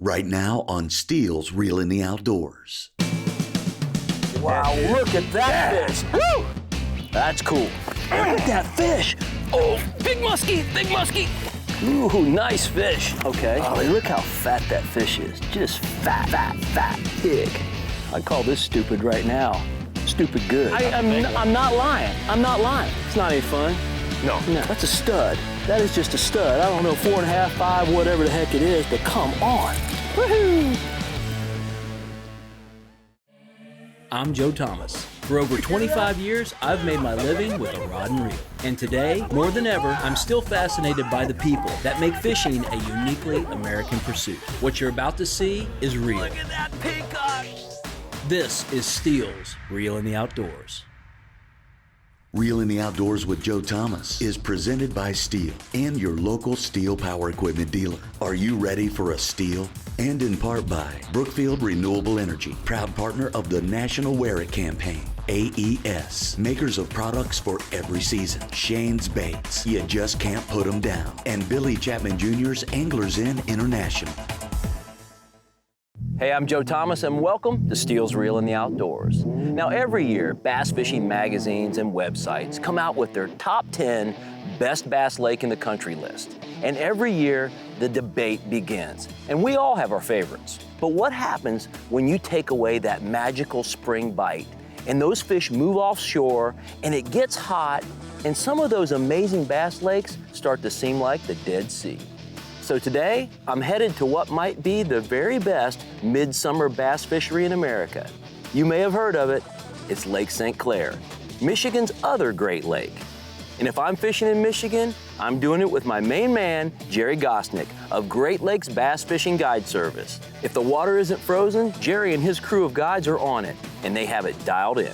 right now on Steele's Reel in the Outdoors. Wow, look at that fish. Woo! That's cool. Look at that fish. Oh, big muskie, big muskie. Ooh, nice fish. Okay. Oh, look how fat that fish is. Just fat, big. I call this stupid right now. Stupid good. I'm not lying. I'm not lying. It's not any fun. No, that's a stud. That is just a stud. I don't know, 4.5, 5, whatever the heck it is, but come on. Woohoo! I'm Joe Thomas. For over 25 years, I've made my living with a rod and reel. And today, more than ever, I'm still fascinated by the people that make fishing a uniquely American pursuit. What you're about to see is real. Look at that peacock! This is Steele's Reel in the Outdoors. Reel in the Outdoors with Joe Thomas is presented by Stihl and your local Stihl power equipment dealer. Are you ready for a Stihl? And in part by Brookfield Renewable Energy, proud partner of the National Wear It campaign. AES, makers of products for every season. Shane's Baits, you just can't put them down. And Billy Chapman Jr.'s Anglers Inn International. Hey, I'm Joe Thomas, and welcome to Steele's Reel in the Outdoors. Now, every year, bass fishing magazines and websites come out with their top 10 best bass lake in the country list. And every year, the debate begins. And we all have our favorites. But what happens when you take away that magical spring bite and those fish move offshore and it gets hot and some of those amazing bass lakes start to seem like the Dead Sea? So today, I'm headed to what might be the very best midsummer bass fishery in America. You may have heard of it. It's Lake St. Clair, Michigan's other great lake. And if I'm fishing in Michigan, I'm doing it with my main man, Gerry Gostenik of Great Lakes Bass Fishing Guide Service. If the water isn't frozen, Gerry and his crew of guides are on it, and they have it dialed in.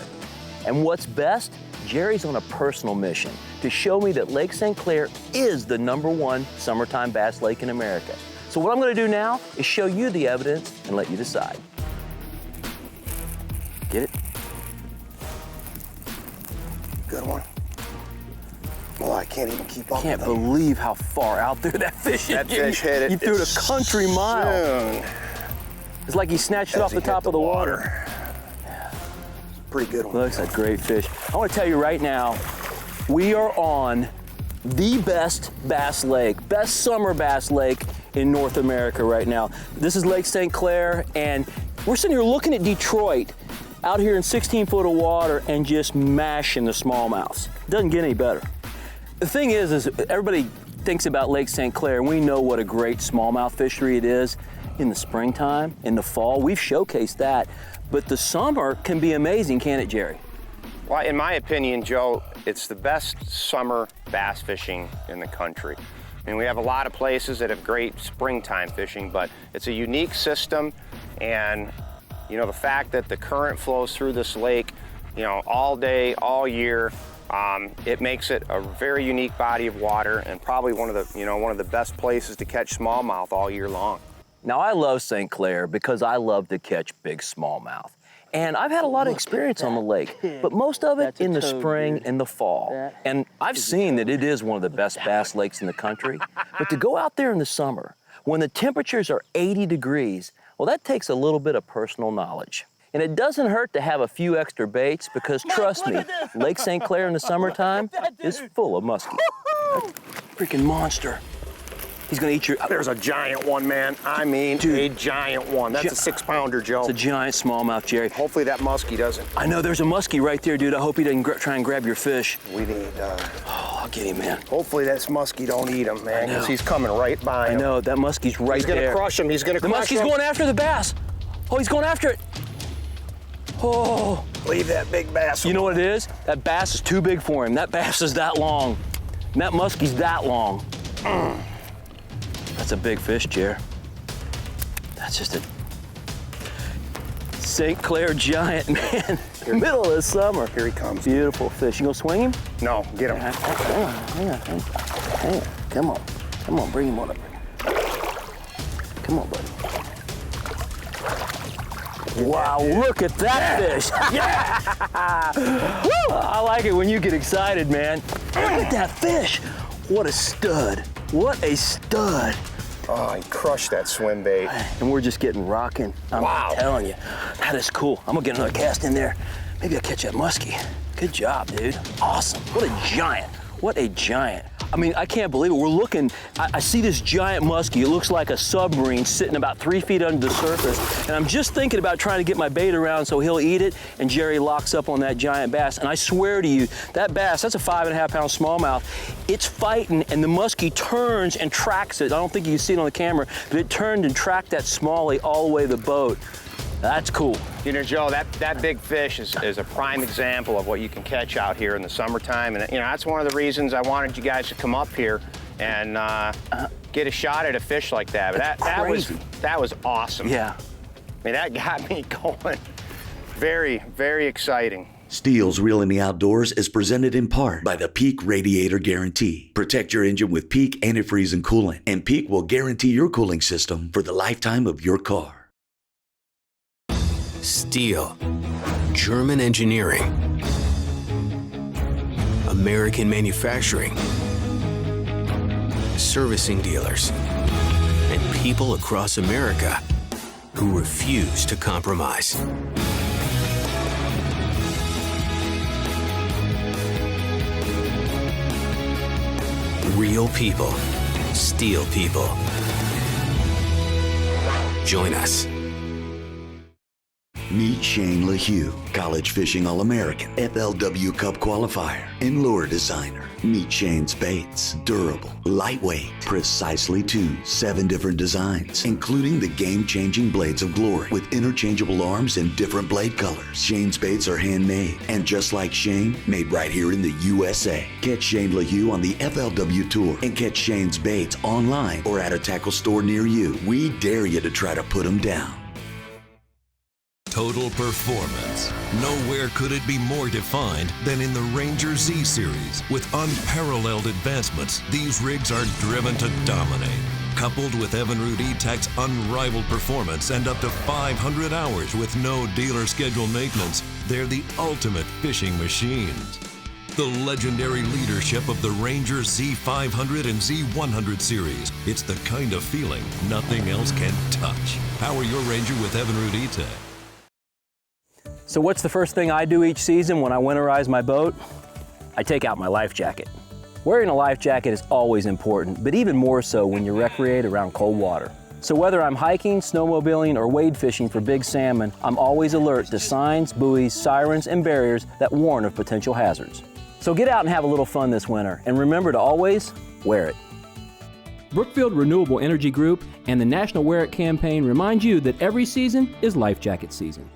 And what's best? Gerry's on a personal mission to show me that Lake St. Clair is the #1 summertime bass lake in America. So what I'm gonna do now is show you the evidence and let you decide. Get it? Good one. Well, I can't even keep up. I can't believe how far out there that fish is. That fish hit it. He threw it a country mile. Soon. It's like he snatched it off the top of the water. Pretty good one. Looks like a great fish. I want to tell you right now, we are on the best bass lake, best summer bass lake in North America right now. This is Lake St. Clair, and we're sitting here looking at Detroit out here in 16 foot of water and just mashing the smallmouths. Doesn't get any better. The thing is everybody thinks about Lake St. Clair, and we know what a great smallmouth fishery it is in the springtime, in the fall. We've showcased that. But the summer can be amazing, can't it, Gerry? Well, in my opinion, Joe, it's the best summer bass fishing in the country. I mean, we have a lot of places that have great springtime fishing, but it's a unique system, and you know, the fact that the current flows through this lake, you know, all day, all year, it makes it a very unique body of water and probably one of the best places to catch smallmouth all year long. Now, I love St. Clair because I love to catch big smallmouth. And I've had a lot of experience on the lake, but most of it in the spring and the fall. And I've seen that it is one of the best bass lakes in the country. But to go out there in the summer, when the temperatures are 80 degrees, well, that takes a little bit of personal knowledge. And it doesn't hurt to have a few extra baits because, trust me, Lake St. Clair in the summertime is full of muskie. Freaking monster. He's gonna eat your... There's a giant one, man. I mean, dude, a giant one. That's a 6-pounder, Joe. It's a giant smallmouth, Gerry. Hopefully that muskie doesn't. I know, there's a muskie right there, dude. I hope he doesn't try and grab your fish. We need, Oh, I'll get him, man. Hopefully this muskie don't eat him, man, because he's coming right by him. I know, that muskie's right there. He's gonna crush him. He's gonna crush him. The muskie's going after the bass. Oh, he's going after it. Oh. Leave that big bass alone. You know what it is? That bass is too big for him. That bass is that long. And that muskie's that long. That's a big fish, Jer. That's just a St. Clair giant, man. Middle of the summer. Here he comes. Beautiful fish. You gonna swing him? No, get him. Hang on. Come on, bring him on up. Come on, buddy. Wow, look at that fish. Yeah! Woo! I like it when you get excited, man. Look at that fish. What a stud. What a stud. Oh, he crushed that swim bait. And we're just getting rocking. I'm telling you, that is cool. I'm gonna get another cast in there. Maybe I'll catch that muskie. Good job, dude. Awesome. What a giant. What a giant. I mean, I can't believe it. We're looking, I see this giant muskie. It looks like a submarine sitting about 3 feet under the surface. And I'm just thinking about trying to get my bait around so he'll eat it, and Gerry locks up on that giant bass. And I swear to you, that bass, that's a 5.5-pound smallmouth. It's fighting, and the muskie turns and tracks it. I don't think you can see it on the camera, but it turned and tracked that smallie all the way to the boat. That's cool. You know, Joe, that big fish is a prime example of what you can catch out here in the summertime. And, you know, that's one of the reasons I wanted you guys to come up here and get a shot at a fish like that. But that was awesome. Yeah. I mean, that got me going. Very, very exciting. Steele's Reel in the Outdoors is presented in part by the Peak Radiator Guarantee. Protect your engine with Peak antifreeze and coolant, and Peak will guarantee your cooling system for the lifetime of your car. Stihl, German engineering, American manufacturing, servicing dealers, and people across America who refuse to compromise. Real people, Stihl people. Join us. Meet Shane LaHue, college fishing All-American, FLW Cup qualifier, and lure designer. Meet Shane's baits, durable, lightweight, precisely tuned, 7 different designs, including the game-changing Blades of Glory with interchangeable arms and different blade colors. Shane's baits are handmade, and just like Shane, made right here in the USA. Catch Shane LaHue on the FLW Tour, and catch Shane's baits online or at a tackle store near you. We dare you to try to put them down. Total performance. Nowhere could it be more defined than in the Ranger Z series. With unparalleled advancements, these rigs are driven to dominate. Coupled with Evinrude E-Tech's unrivaled performance and up to 500 hours with no dealer schedule maintenance, they're the ultimate fishing machines. The legendary leadership of the Ranger Z500 and Z100 series. It's the kind of feeling nothing else can touch. Power your Ranger with Evinrude E-Tech. So what's the first thing I do each season when I winterize my boat? I take out my life jacket. Wearing a life jacket is always important, but even more so when you recreate around cold water. So whether I'm hiking, snowmobiling, or wade fishing for big salmon, I'm always alert to signs, buoys, sirens, and barriers that warn of potential hazards. So get out and have a little fun this winter, and remember to always wear it. Brookfield Renewable Energy Group and the National Wear It campaign remind you that every season is life jacket season.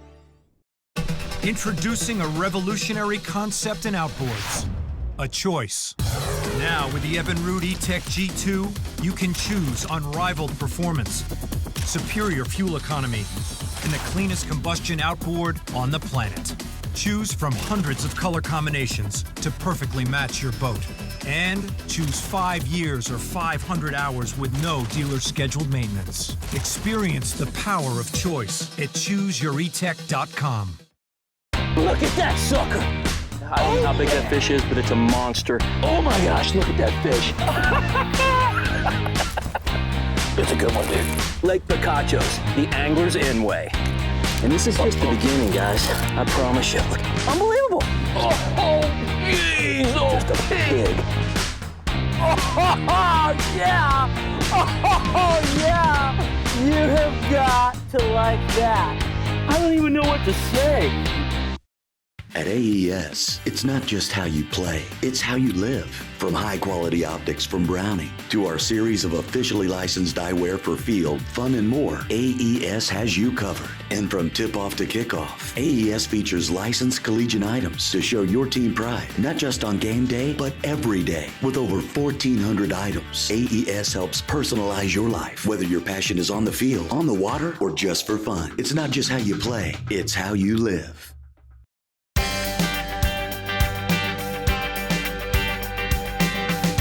Introducing a revolutionary concept in outboards, a choice. Now with the Evinrude E-Tech G2, you can choose unrivaled performance, superior fuel economy, and the cleanest combustion outboard on the planet. Choose from hundreds of color combinations to perfectly match your boat. And choose 5 years or 500 hours with no dealer scheduled maintenance. Experience the power of choice at ChooseYourEtech.com. Look at that sucker! I don't know how big that fish is, but it's a monster. Oh my gosh, look at that fish. It's a good one, dude. Lake Picachos, the Angler's Inn way. And this is just the beginning, guys. I promise you. Look, unbelievable. Oh, geez, oh, just a pig. Oh, yeah. Oh, yeah. You have got to like that. I don't even know what to say. At AES, it's not just how you play, it's how you live. From high-quality optics from Browning to our series of officially licensed eyewear for field, fun, and more, AES has you covered. And from tip-off to kickoff, AES features licensed collegiate items to show your team pride, not just on game day, but every day. With over 1,400 items, AES helps personalize your life, whether your passion is on the field, on the water, or just for fun. It's not just how you play, it's how you live.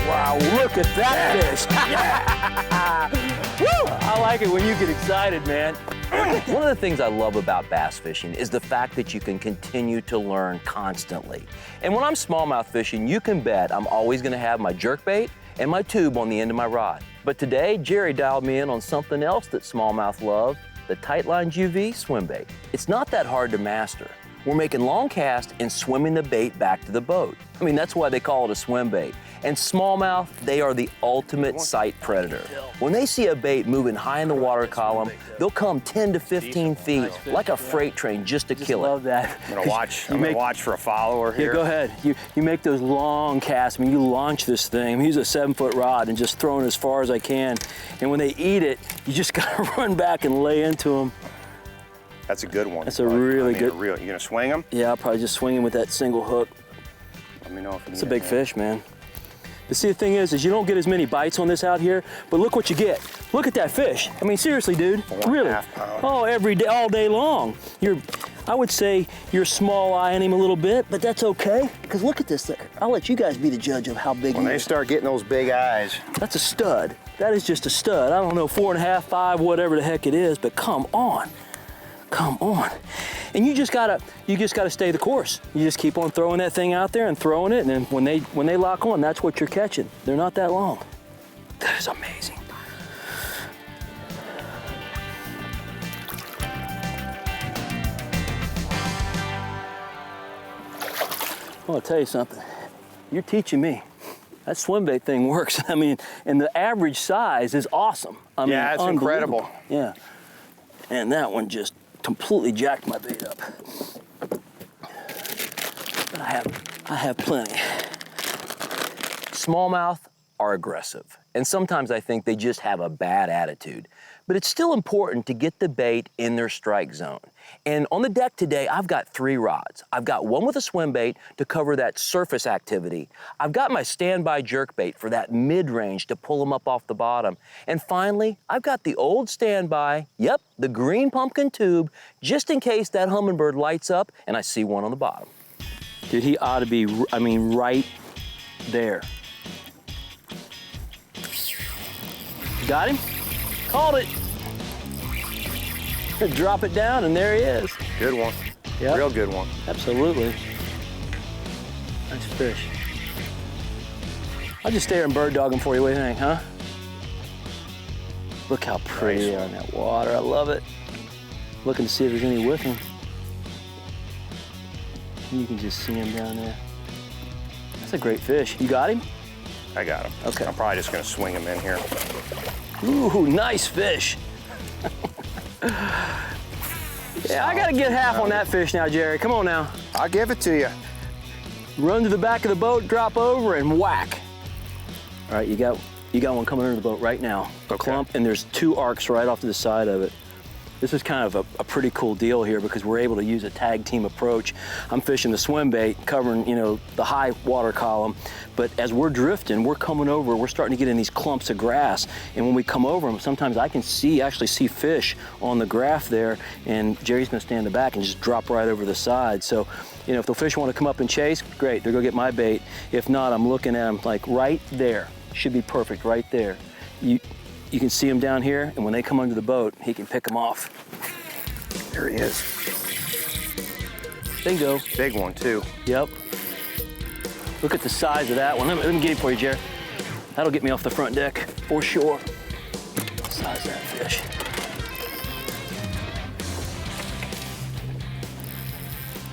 Wow, look at that fish. Woo! I like it when you get excited, man. One of the things I love about bass fishing is the fact that you can continue to learn constantly. And when I'm smallmouth fishing, you can bet I'm always gonna have my jerkbait and my tube on the end of my rod. But today, Gerry dialed me in on something else that smallmouth love, the Tightline UV swim bait. It's not that hard to master. We're making long casts and swimming the bait back to the boat. I mean, that's why they call it a swim bait. And smallmouth, they are the ultimate sight predator. When they see a bait moving high in the water column, they'll come 10 to 15 feet like a freight train just to kill it. Love that. I'm gonna watch for a follower here. Yeah, go ahead. You make those long casts. I mean, you launch this thing. I mean, use a 7-foot rod and just throw it as far as I can. And when they eat it, you just gotta run back and lay into them. That's a good one. That's a really good. You gonna swing them? Yeah, I'll probably just swing him with that single hook. Let me know if It's a big fish, man. But see, the thing is you don't get as many bites on this out here, but look what you get. Look at that fish. I mean, seriously, dude, really. 4.5 pounds. Oh, every day, all day long. I would say you're small-eyeing him a little bit, but that's okay, because look at this thing. I'll let you guys be the judge of how big When he they is. start getting those big eyes. That's a stud. That is just a stud. I don't know, 4.5, 5, whatever the heck it is, but come on. Come on. And you just gotta stay the course. You just keep on throwing that thing out there and throwing it, and then when they lock on, that's what you're catching. They're not that long. That is amazing. Well, I'll tell you something. You're teaching me. That swim bait thing works. I mean, and the average size is awesome. I mean, Yeah, it's unbelievable. incredible. Yeah. And that one just completely jacked my bait up. But I have plenty. Smallmouth are aggressive, and sometimes I think they just have a bad attitude. But it's still important to get the bait in their strike zone. And on the deck today, I've got 3 rods. I've got one with a swim bait to cover that surface activity. I've got my standby jerk bait for that mid-range to pull them up off the bottom. And finally, I've got the old standby, yep, the green pumpkin tube, just in case that hummingbird lights up and I see one on the bottom. Dude, he ought to be, I mean, right there. Got him? Called it. Drop it down, and there he is. Good one. Yep. Real good one. Absolutely. Nice fish. I'll just stay here and bird dog him for you. What do you think, huh? Look how pretty they are in that water. I love it. Looking to see if there's any with him. You can just see him down there. That's a great fish. You got him? I got him. Okay. I'm probably just gonna swing him in here. Ooh, nice fish. Yeah, I gotta get half on that fish now, Gerry. Come on now. I'll give it to you. Run to the back of the boat, drop over, and whack. All right, you got one coming under the boat right now. A Okay. clump, and there's 2 arcs right off to the side of it. This is kind of a pretty cool deal here because we're able to use a tag team approach. I'm fishing the swim bait, covering, the high water column, but as we're drifting, we're coming over, we're starting to get in these clumps of grass, and when we come over them, sometimes I can actually see fish on the graph there, and Jerry's gonna stand in the back and just drop right over the side. So, if the fish wanna come up and chase, great, they'll go get my bait. If not, I'm looking at them like right there. Should be perfect right there. You can see him down here, and when they come under the boat, he can pick them off. There he is. Bingo. Big one too. Yep. Look at the size of that one. Let me get it for you, Jerry. That'll get me off the front deck, for sure. Size of that fish.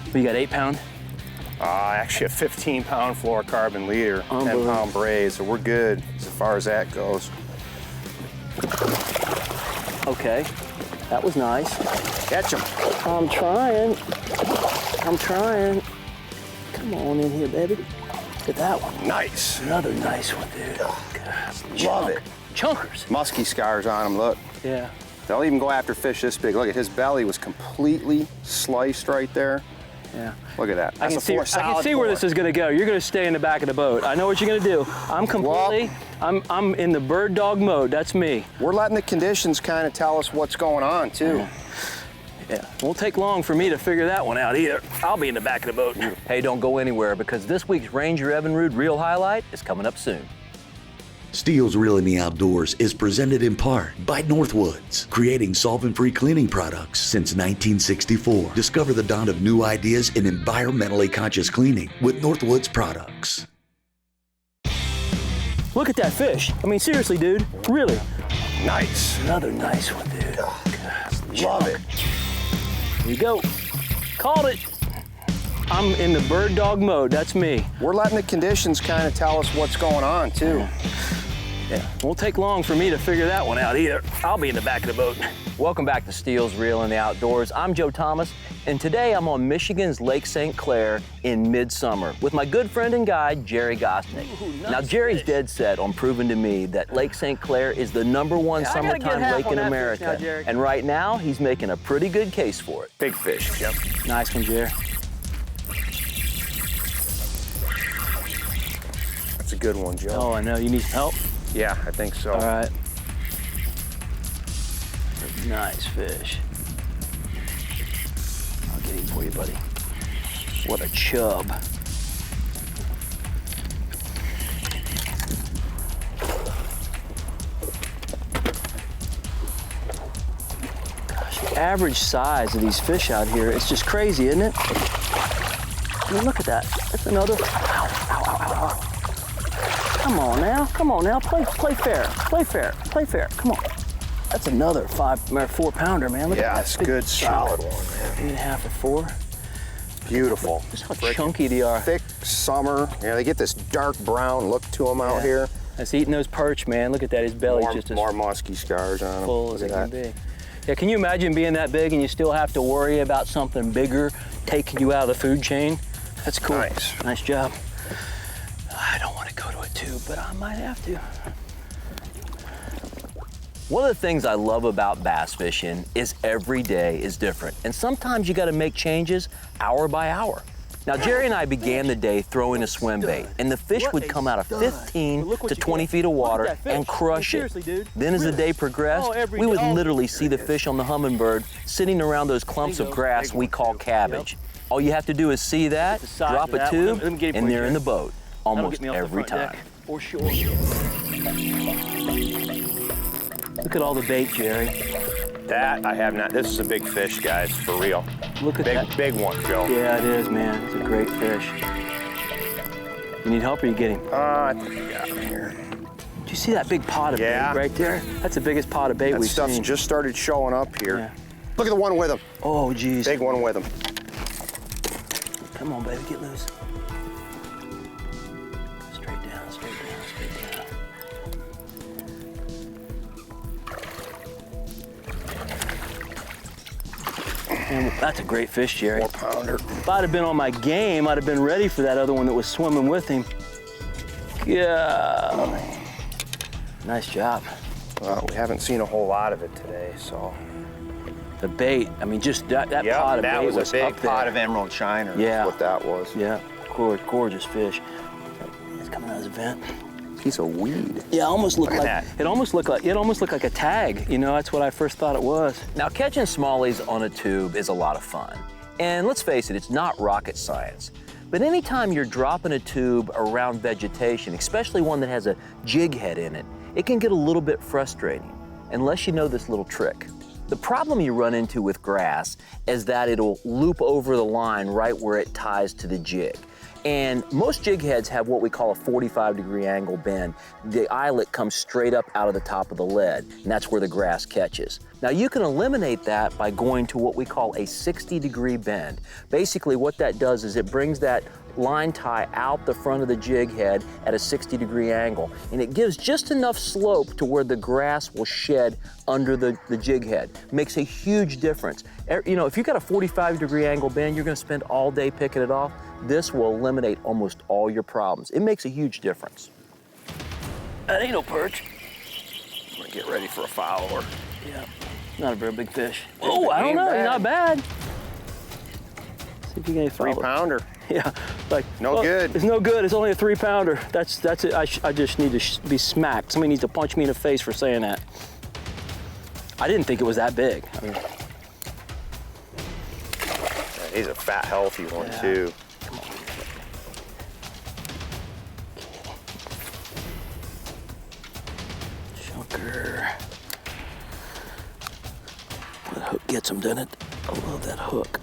What, you got 8 pound? Actually a 15-pound fluorocarbon leader, Unbelievable. 10-pound braid, so we're good as far as that goes. Okay, that was nice. Catch him. I'm trying. Come on in here, baby. Look at that one. Nice. Another nice one, dude. God, Love it. Chunkers. Musky scars on him, look. Yeah. They'll even go after fish this big. Look at his belly was completely sliced right there. Yeah. Look at that. I can see where this is going to go. You're going to stay in the back of the boat. I know what you're going to do. I'm in the bird dog mode. That's me. We're letting the conditions kind of tell us what's going on too. Yeah. Won't take long for me to figure that one out either. I'll be in the back of the boat. Hey, don't go anywhere because this week's Ranger Evinrude Reel Highlight is coming up soon. Steele's Reel in the Outdoors is presented in part by Northwoods, creating solvent-free cleaning products since 1964. Discover the dawn of new ideas in environmentally conscious cleaning with Northwoods products. Look at that fish. I mean, seriously, dude, really. Nice. Another nice one, dude. Love it. Here you go. Called it. I'm in the bird dog mode, that's me. We're letting the conditions kind of tell us what's going on, too. Yeah, won't take long for me to figure that one out either. I'll be in the back of the boat. Welcome back to Steele's Reel in the Outdoors. I'm Joe Thomas, and today I'm on Michigan's Lake St. Clair in midsummer with my good friend and guide, Gerry Gostenik. Now, Jerry's dead set on proving to me that Lake St. Clair is the #1 summertime lake in America. And right now, he's making a pretty good case for it. Big fish, Jim. Nice one, Jerry. That's a good one, Joe. Oh, I know. You need some help? Yeah, I think so. All right. Nice fish. I'll get him for you, buddy. What a chub. Gosh, the average size of these fish out here, it's just crazy, isn't it? I mean, look at that. That's another. Ow, ow, ow, ow, ow. Come on now, play fair, play fair, come on. That's another 5 or 4 pounder, man. Look at that. It's a good, solid one, man. 3.5 or 4. Beautiful. Just how chunky they are. Thick summer. You know, they get this dark brown look to them out here. That's eating those perch, man. Look at that, his belly's just as more musky scars on them. full as it can be. Yeah, can you imagine being that big and you still have to worry about something bigger taking you out of the food chain? That's cool. Nice job. I don't want to go to a tube, but I might have to. One of the things I love about bass fishing is every day is different. And sometimes you got to make changes hour by hour. Now, Jerry and I began the day throwing a swim bait, and the fish would come out of 15 to 20 feet of water and crush it. Then as the day progressed, we would literally see the fish on the Humminbird sitting around those clumps of grass we call cabbage. All you have to do is see that, drop a tube, and they're in the boat. Almost every time. For sure. Look at all the bait, Jerry. That I have not. This is a big fish, guys, for real. Look at that. Big one, Joe. Yeah, it is, man. It's a great fish. You need help or you get him? I think we got him here. Do you see that big pot of bait right there? That's the biggest pot of bait we've seen. That stuff's just started showing up here. Yeah. Look at the one with him. Oh, geez. Big one with him. Come on, baby, get loose. Straight down, straight down, straight down. And that's a great fish, Jerry. 4 pounder. If I'd have been on my game, I'd have been ready for that other one that was swimming with him. Yeah. Nice job. Well, we haven't seen a whole lot of it today, so. The bait, I mean, just that pot of bait was was a big up there. pot of emerald shiner. Yeah. That's what that was. Yeah, gorgeous fish. It's coming out of his vent. Piece of weed. Yeah, almost looked Look like at that. it almost looked like a tag. You know, that's what I first thought it was. Now, catching smallies on a tube is a lot of fun. And let's face it, it's not rocket science. But anytime you're dropping a tube around vegetation, especially one that has a jig head in it, it can get a little bit frustrating unless you know this little trick. The problem you run into with grass is that it'll loop over the line right where it ties to the jig. And most jig heads have what we call a 45-degree angle bend. The eyelet comes straight up out of the top of the lead, and that's where the grass catches. Now, you can eliminate that by going to what we call a 60-degree bend. Basically, what that does is it brings that line tie out the front of the jig head at a 60-degree angle, and it gives just enough slope to where the grass will shed under the jig head. Makes a huge difference. You know, if you've got a 45-degree angle bend, you're gonna spend all day picking it off. This will eliminate almost all your problems. It makes a huge difference. That ain't no perch. I'm gonna get ready for a follower. Yeah, not a very big fish. Oh, I don't know, not bad. See if you get any follower. 3 pounder. Yeah, like no good. It's no good. It's only a 3 pounder. That's it. I just need to be smacked. Somebody needs to punch me in the face for saying that. I didn't think it was that big. I mean, he's a fat, healthy one too. Come on. Chunker. That hook gets him, doesn't it? I love that hook.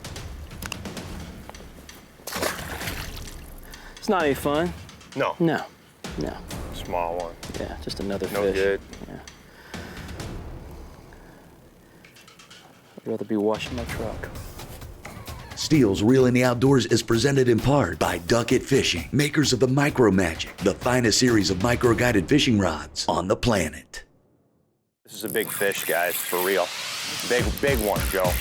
It's not any fun. No. No. It's Small one. Yeah, just another No fish. good. Yeah. I'd rather be washing my truck. Steele's Reel in the Outdoors is presented in part by Duckett Fishing, makers of the Micro Magic, the finest series of micro-guided fishing rods on the planet. This is a big fish, guys, for real. Big one, Joe.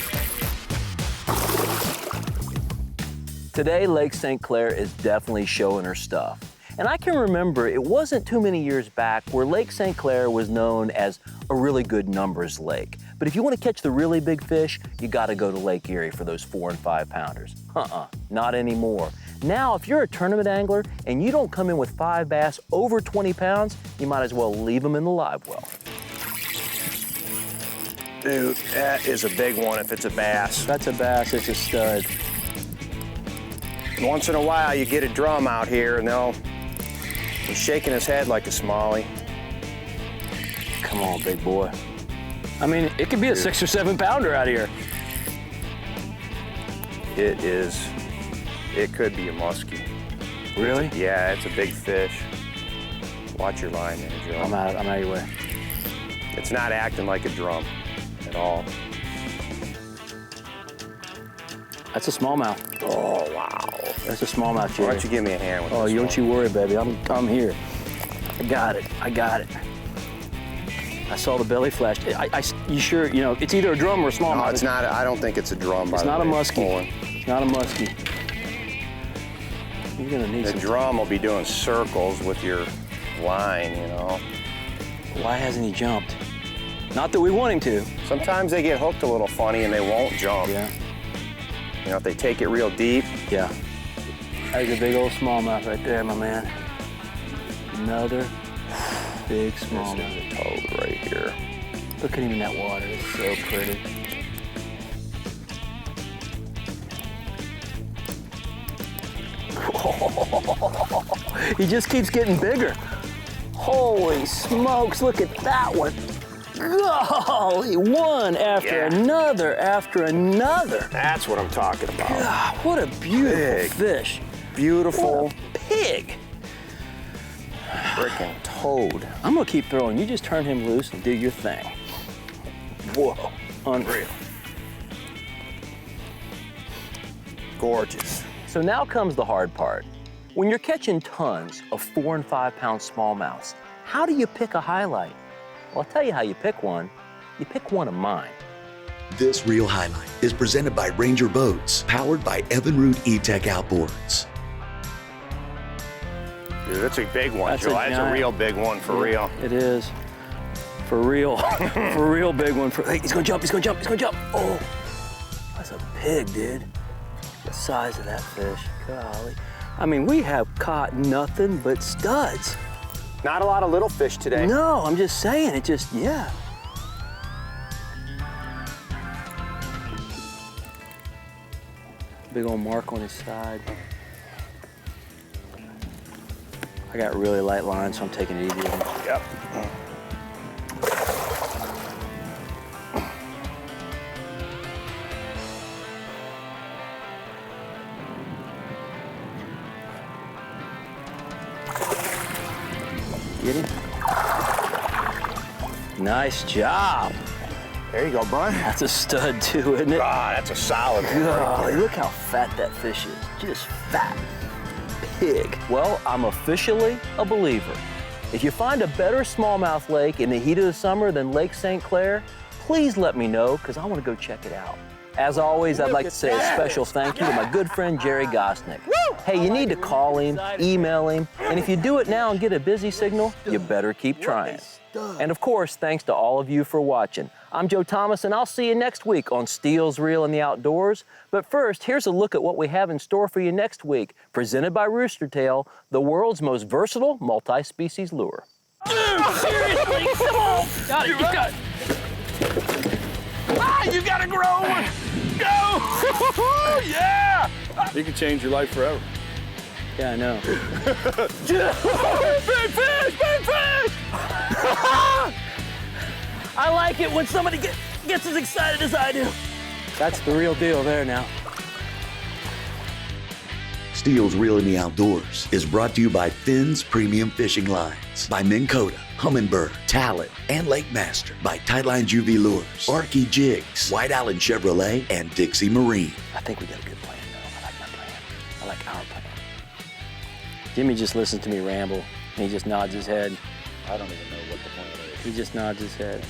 Today, Lake St. Clair is definitely showing her stuff. And I can remember it wasn't too many years back where Lake St. Clair was known as a really good numbers lake. But if you want to catch the really big fish, you got to go to Lake Erie for those 4 and 5 pounders. Not anymore. Now, if you're a tournament angler and you don't come in with 5 bass over 20 pounds, you might as well leave them in the live well. Dude, that is a big one if it's a bass. That's a bass, it's a stud. Once in a while, you get a drum out here and he's shaking his head like a smallie. Come on, big boy. I mean, it could be a 6 or 7 pounder out here. It could be a muskie. Really? Yeah, it's a big fish. Watch your line there, Joe. I'm out of your way. It's not acting like a drum at all. That's a smallmouth. Oh, wow. That's a smallmouth, Jerry. Why don't you give me a hand with Oh, this don't one? you worry, baby. I'm here. I got it. I saw the belly flash. You sure, it's either a drum or a smallmouth. No, it's not. I don't think it's a drum. It's not a muskie. It's not a muskie. You're gonna need The some. drum will be doing circles with your line, Why hasn't he jumped? Not that we want him to. Sometimes they get hooked a little funny and they won't jump. Yeah. If they take it real deep. Yeah. There's a big old smallmouth right there, my man. Another big smallmouth. This is a toad right here. Look at him in that water. It's so pretty. He just keeps getting bigger. Holy smokes, look at that one. Golly, one after another after another. That's what I'm talking about. God, what a beautiful fish. Beautiful. What a pig. Freaking toad. I'm gonna keep throwing. You just turn him loose and do your thing. Whoa, unreal. Gorgeous. So now comes the hard part. When you're catching tons of 4 and 5 pound smallmouths, how do you pick a highlight? Well, I'll tell you how you pick one. You pick one of mine. This Reel Highlight is presented by Ranger Boats, powered by Evinrude E-Tech Outboards. Dude, that's a big one, That's Joe. a That's a giant. real big one for real. It is. For real. For real big one. Hey, he's gonna jump, he's gonna jump, he's gonna jump. Oh, that's a pig, dude. The size of that fish, golly. I mean, we have caught nothing but studs. Not a lot of little fish today. No, I'm just saying, it just, yeah. Big old mark on his side. I got really light lines, so I'm taking it easy with him. Yep. Get him? Nice job. There you go, bud. That's a stud too, isn't it? Ah, that's a solid one. Golly, look how fat that fish is. Just fat. Pig. Well, I'm officially a believer. If you find a better smallmouth lake in the heat of the summer than Lake St. Clair, please let me know, because I want to go check it out. As always, I'd like to say a special thank you to my good friend Gerry Gostenik. Hey, you need to call him, email him, and if you do it now and get a busy signal, you better keep trying. And of course, thanks to all of you for watching. I'm Joe Thomas, and I'll see you next week on Steele's Reel in the Outdoors. But first, here's a look at what we have in store for you next week, presented by Rooster Tail, the world's most versatile multi-species lure. Dude, seriously, come on! Got it, you got it. Ah, you got a grow one! Go! Yeah! You can change your life forever. Yeah, I know. Big fish! Big fish! I like it when somebody gets as excited as I do. That's the real deal there now. Steele's Reel in the Outdoors is brought to you by Finn's Premium Fishing Lines, by Minn Kota, Humminbird, Talent, and Lake Master, by Tightlines UV Lures, Arky Jigs, White Island Chevrolet, and Dixie Marine. I think we got a good plan, though. I like my plan. I like our plan. Jimmy just listens to me ramble, and he just nods his head. I don't even know what the plan is. He just nods his head.